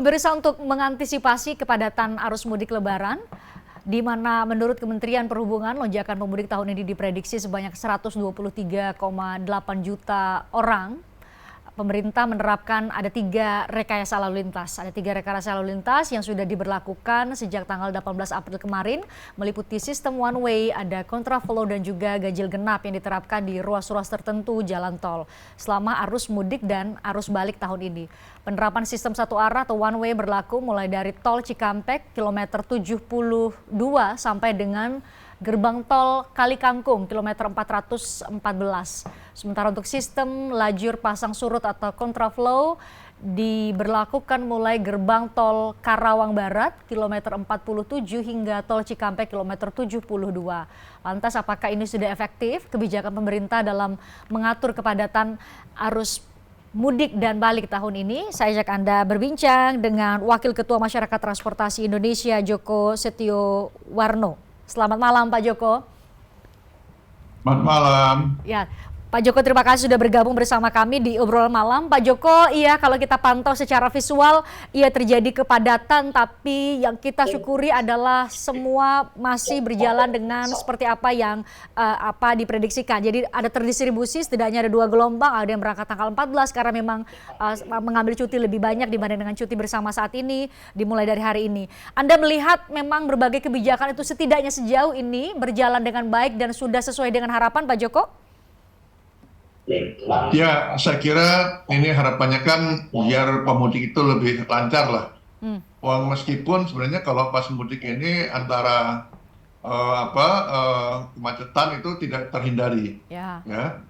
Pemirsa, untuk mengantisipasi kepadatan arus mudik Lebaran, di mana menurut Kementerian Perhubungan lonjakan pemudik tahun ini diprediksi sebanyak 123,8 juta orang. Pemerintah menerapkan ada 3 rekayasa lalu lintas. Ada 3 rekayasa lalu lintas yang sudah diberlakukan sejak tanggal 18 April kemarin, meliputi sistem one way, ada kontraflow dan juga ganjil genap yang diterapkan di ruas-ruas tertentu jalan tol selama arus mudik dan arus balik tahun ini. Penerapan sistem satu arah atau one way berlaku mulai dari tol Cikampek kilometer 72 sampai dengan gerbang tol Kali Kangkung kilometer 414. Sementara untuk sistem lajur pasang surut atau kontraflow diberlakukan mulai gerbang tol Karawang Barat kilometer 47 hingga tol Cikampek kilometer 72. Lantas apakah ini sudah efektif kebijakan pemerintah dalam mengatur kepadatan arus mudik dan balik tahun ini? Saya ajak Anda berbincang dengan Wakil Ketua Masyarakat Transportasi Indonesia Joko Setiowarno. Selamat malam Pak Joko. Selamat malam. Ya, Pak Joko, terima kasih sudah bergabung bersama kami di obrolan malam. Pak Joko, iya, kalau kita pantau secara visual, iya terjadi kepadatan, tapi yang kita syukuri adalah semua masih berjalan dengan seperti apa yang diprediksikan. Jadi ada terdistribusi, setidaknya ada 2 gelombang, ada yang berangkat tanggal 14 karena memang mengambil cuti lebih banyak dibanding dengan cuti bersama saat ini, dimulai dari hari ini. Anda melihat memang berbagai kebijakan itu setidaknya sejauh ini berjalan dengan baik dan sudah sesuai dengan harapan, Pak Joko? Ya, saya kira ini harapannya kan biar pemudik itu lebih lancar lah. Meskipun sebenarnya kalau pas mudik ini antara kemacetan itu tidak terhindari. Ya.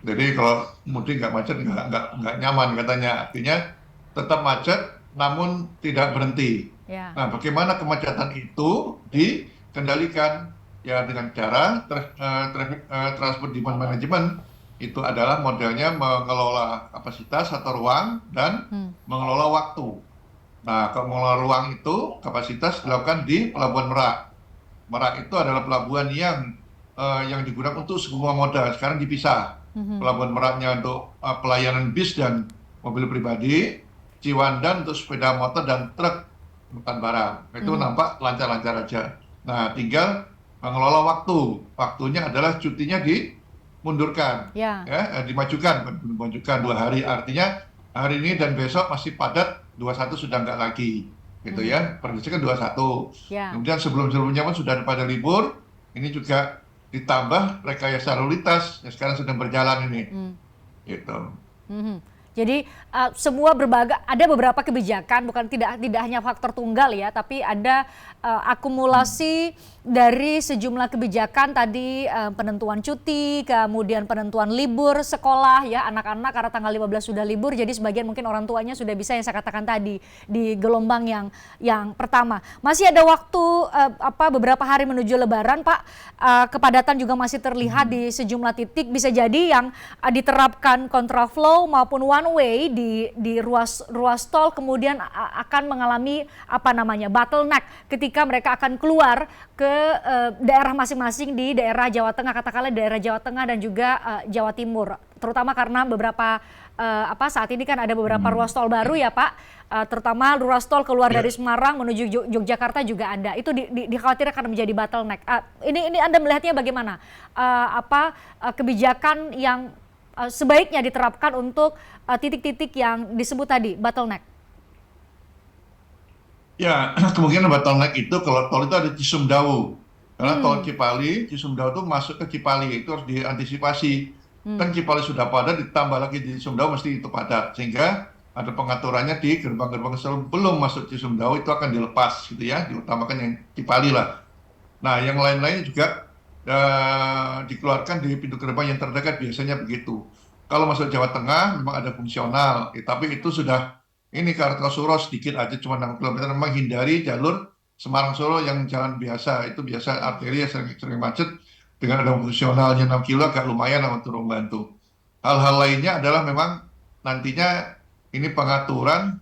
Jadi kalau mudik nggak macet nggak nyaman katanya. Artinya tetap macet namun tidak berhenti. Ya. Nah, bagaimana kemacetan itu dikendalikan? Ya dengan cara transport demand management. Itu adalah modelnya mengelola kapasitas atau ruang dan mengelola waktu. Nah, kalau mengelola ruang itu kapasitas dilakukan di Pelabuhan Merak. Merak itu adalah pelabuhan yang digunakan untuk semua moda. Sekarang dipisah. Pelabuhan Meraknya untuk pelayanan bis dan mobil pribadi, Ciwandan untuk sepeda motor dan truk angkutan barang. Itu nampak lancar-lancar aja. Nah, tinggal mengelola waktu. Waktunya adalah cutinya dimundurkan, dimajukan 2 hari, artinya hari ini dan besok masih padat, 21 sudah nggak lagi, gitu ya, prediksi kan 21. Kemudian sebelumnya pun sudah pada libur, ini juga ditambah rekayasa lalu lintas yang sekarang sedang berjalan ini, gitu. Jadi semua ada beberapa kebijakan, bukan tidak hanya faktor tunggal ya, tapi ada akumulasi dari sejumlah kebijakan tadi, penentuan cuti, kemudian penentuan libur sekolah ya anak-anak karena tanggal 15 sudah libur, jadi sebagian mungkin orang tuanya sudah bisa yang saya katakan tadi di gelombang yang pertama. Masih ada waktu beberapa hari menuju Lebaran, Pak. Kepadatan juga masih terlihat di sejumlah titik, bisa jadi yang diterapkan kontraflow maupun one way di ruas tol kemudian akan mengalami bottleneck ketika mereka akan keluar ke daerah masing-masing di daerah Jawa Tengah, katakanlah daerah Jawa Tengah dan juga Jawa Timur, terutama karena beberapa saat ini kan ada beberapa ruas tol baru ya Pak, terutama ruas tol keluar dari Semarang menuju Yogyakarta juga ada, itu dikhawatirkan akan menjadi bottleneck. Ini Anda melihatnya bagaimana? Kebijakan yang sebaiknya diterapkan untuk titik-titik yang disebut tadi bottleneck? Ya, kemungkinan bottleneck itu kalau tol itu ada Cisumdawu, karena tol Cisumdawu itu masuk ke Cipali, itu harus diantisipasi. Kan Cipali sudah padat, ditambah lagi di Cisumdawu mesti itu padat, sehingga ada pengaturannya di gerbang-gerbang sebelum masuk Cisumdawu itu akan dilepas gitu ya, diutamakan yang Cipali lah. Nah, yang lain-lain juga dikeluarkan di pintu gerbang yang terdekat, biasanya begitu. Kalau masuk Jawa Tengah memang ada fungsional, tapi itu sudah Kartosuro sedikit aja, cuma 6 km, memang hindari jalur Semarang-Solo yang jalan biasa, itu biasa arteri sering macet, dengan ada fungsionalnya 6 kilo agak lumayan untuk membantu. Hal-hal lainnya adalah memang nantinya ini pengaturan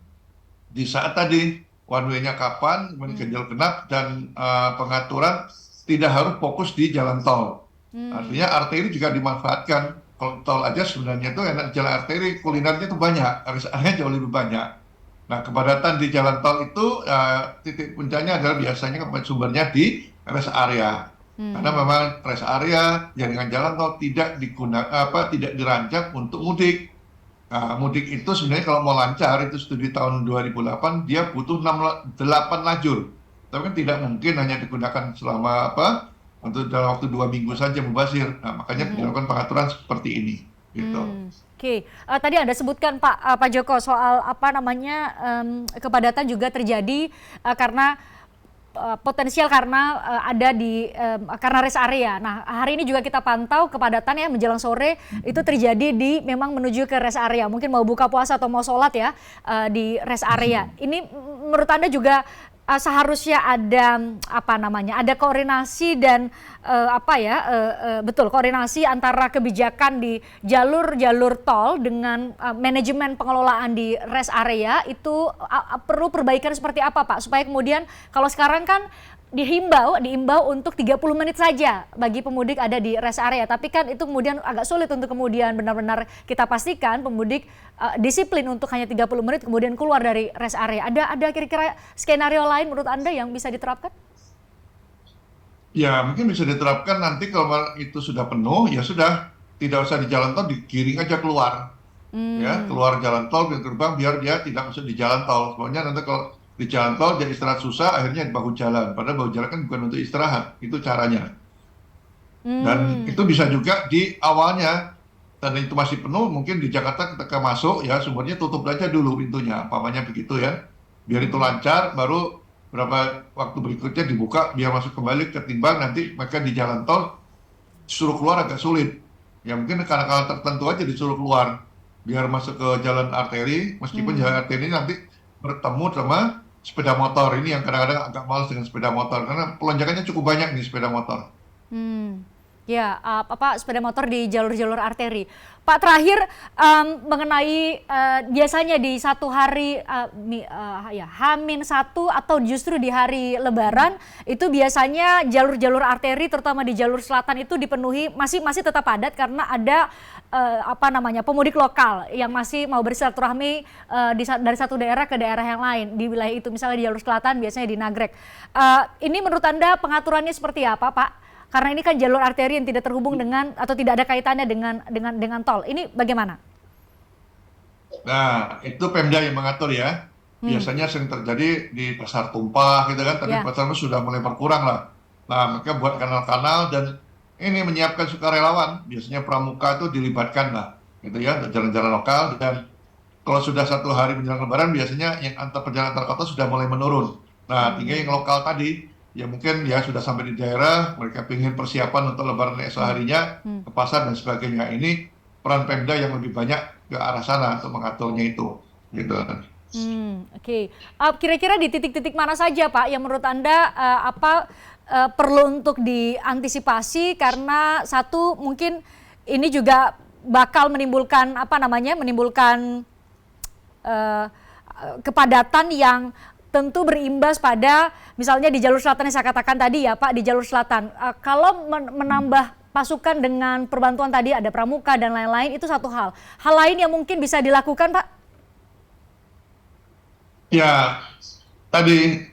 di saat tadi one way-nya kapan, ganjil genap, dan pengaturan tidak harus fokus di jalan tol. Artinya arteri juga dimanfaatkan. Kalau tol aja sebenarnya itu enak, jalan arteri kulinernya itu banyak, harusnya jauh lebih banyak. Nah, kepadatan di jalan tol itu titik puncaknya adalah biasanya sumbernya di rest area. Karena memang rest area jaringan jalan tol tidak tidak dirancang untuk mudik. Nah, mudik itu sebenarnya kalau mau lancar itu studi tahun 2008 dia butuh 8 lajur. Tapi kan tidak mungkin hanya digunakan selama untuk dalam waktu 2 minggu saja mubazir. Nah, makanya dilakukan pengaturan seperti ini. Gitu. Oke, tadi Anda sebutkan Pak Joko soal kepadatan juga terjadi karena potensial karena ada di karena rest area. Nah, hari ini juga kita pantau kepadatan ya menjelang sore itu terjadi di memang menuju ke rest area. Mungkin mau buka puasa atau mau sholat ya di rest area. Ini menurut Anda juga seharusnya ada ada koordinasi dan koordinasi antara kebijakan di jalur tol dengan manajemen pengelolaan di rest area itu perlu perbaikan seperti apa Pak supaya kemudian kalau sekarang kan diimbau untuk 30 menit saja bagi pemudik ada di rest area, tapi kan itu kemudian agak sulit untuk kemudian benar-benar kita pastikan pemudik disiplin untuk hanya 30 menit kemudian keluar dari rest area. Ada kira-kira skenario lain menurut Anda yang bisa diterapkan? Ya, mungkin bisa diterapkan nanti kalau itu sudah penuh, ya sudah tidak usah di jalan tol, digiring aja keluar. Ya, keluar jalan tol ke gerbang biar dia tidak masuk di jalan tol. Soalnya nanti kalau di jalan tol jadi istirahat susah, akhirnya di bahu jalan. Padahal bahu jalan kan bukan untuk istirahat, itu caranya. Dan itu bisa juga di awalnya, dan itu masih penuh, mungkin di Jakarta ketika masuk, ya sumbernya tutup aja dulu pintunya, apamanya begitu ya. Biar itu lancar, baru berapa waktu berikutnya dibuka, biar masuk kembali ketimbang nanti mereka di jalan tol, disuruh keluar agak sulit. Ya mungkin karena tertentu aja disuruh keluar, biar masuk ke jalan arteri, meskipun jalan arteri ini nanti bertemu sama sepeda motor. Ini yang kadang-kadang agak malas dengan sepeda motor karena pelonjakannya cukup banyak nih sepeda motor. Ya, sepeda motor di jalur-jalur arteri. Pak, terakhir mengenai biasanya di satu hari H-1 atau justru di hari Lebaran itu biasanya jalur-jalur arteri terutama di jalur selatan itu dipenuhi masih tetap padat karena ada pemudik lokal yang masih mau bersilaturahmi dari satu daerah ke daerah yang lain di wilayah itu, misalnya di jalur selatan biasanya di Nagrek. Ini menurut Anda pengaturannya seperti apa, Pak? Karena ini kan jalur arteri yang tidak terhubung dengan atau tidak ada kaitannya dengan tol. Ini bagaimana? Nah, itu Pemda yang mengatur ya. Biasanya sering terjadi di pasar tumpah gitu kan, tapi pasar sudah mulai berkurang lah. Nah, mereka buat kanal-kanal dan ini menyiapkan sukarelawan. Biasanya pramuka itu dilibatkan lah, gitu ya, jalan-jalan lokal. Dan kalau sudah satu hari menjelang Lebaran, biasanya yang perjalanan antar kota sudah mulai menurun. Nah, tinggal yang lokal tadi, ya mungkin ya sudah sampai di daerah, mereka ingin persiapan untuk Lebaran esok harinya, ke pasar dan sebagainya. Ini peran Pemda yang lebih banyak ke arah sana untuk mengaturnya itu. Gitu. Oke. Kira-kira di titik-titik mana saja Pak yang menurut Anda perlu untuk diantisipasi karena satu mungkin ini juga bakal menimbulkan kepadatan yang tentu berimbas pada misalnya di jalur selatan yang saya katakan tadi ya Pak, di jalur selatan. Kalau menambah pasukan dengan perbantuan tadi ada pramuka dan lain-lain itu satu hal. Hal lain yang mungkin bisa dilakukan Pak? Ya, tadi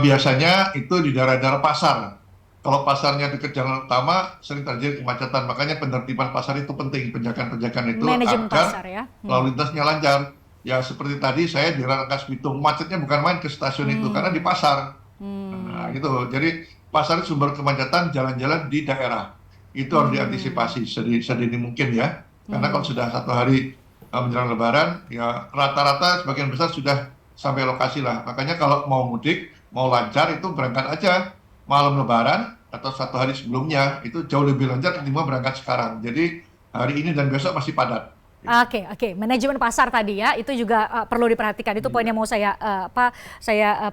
biasanya itu di daerah-daerah pasar. Kalau pasarnya dekat jalan utama sering terjadi kemacetan. Makanya penertiban pasar itu penting, penjagaan-penjagaan itu Manajemen agar pasar ya. lalu lintasnya lancar. Ya seperti tadi saya di Rangkas Bitung, macetnya bukan main ke stasiun itu karena di pasar. Nah, gitu. Jadi pasar itu sumber kemacetan jalan-jalan di daerah. Itu harus diantisipasi sedini mungkin ya. Karena kalau sudah satu hari menjelang Lebaran, ya rata-rata sebagian besar sudah sampai lokasi lah. Makanya kalau mau mudik, mau lancar itu berangkat aja malam Lebaran atau satu hari sebelumnya. Itu jauh lebih lancar ketimbang berangkat sekarang. Jadi hari ini dan besok masih padat. Oke. Manajemen pasar tadi ya, itu juga perlu diperhatikan. Itu poin yang mau saya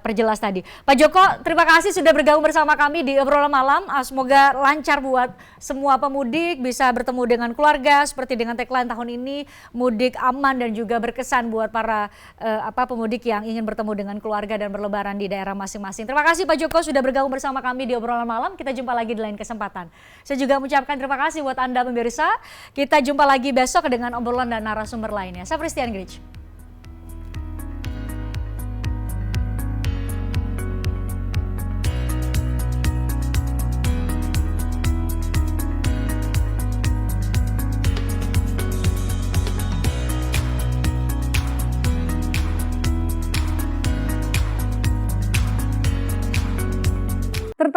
perjelas tadi. Pak Joko, terima kasih sudah bergabung bersama kami di obrolan malam. Semoga lancar buat semua pemudik, bisa bertemu dengan keluarga seperti dengan tagline tahun ini, mudik aman dan juga berkesan buat para pemudik yang ingin bertemu dengan keluarga dan berlebaran di daerah masing-masing. Terima kasih Pak Joko sudah bergabung bersama kami di obrolan malam. Kita jumpa lagi di lain kesempatan. Saya juga mengucapkan terima kasih buat Anda pemirsa. Kita jumpa lagi besok dengan obrolan dan narasumber lainnya. Saya Christian Grich.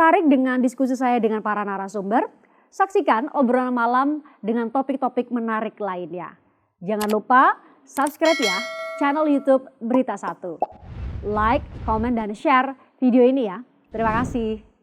tertarik dengan diskusi saya dengan para narasumber? Saksikan obrolan malam dengan topik-topik menarik lainnya. Jangan lupa subscribe ya channel YouTube Berita Satu. Like, komen, dan share video ini ya. Terima kasih.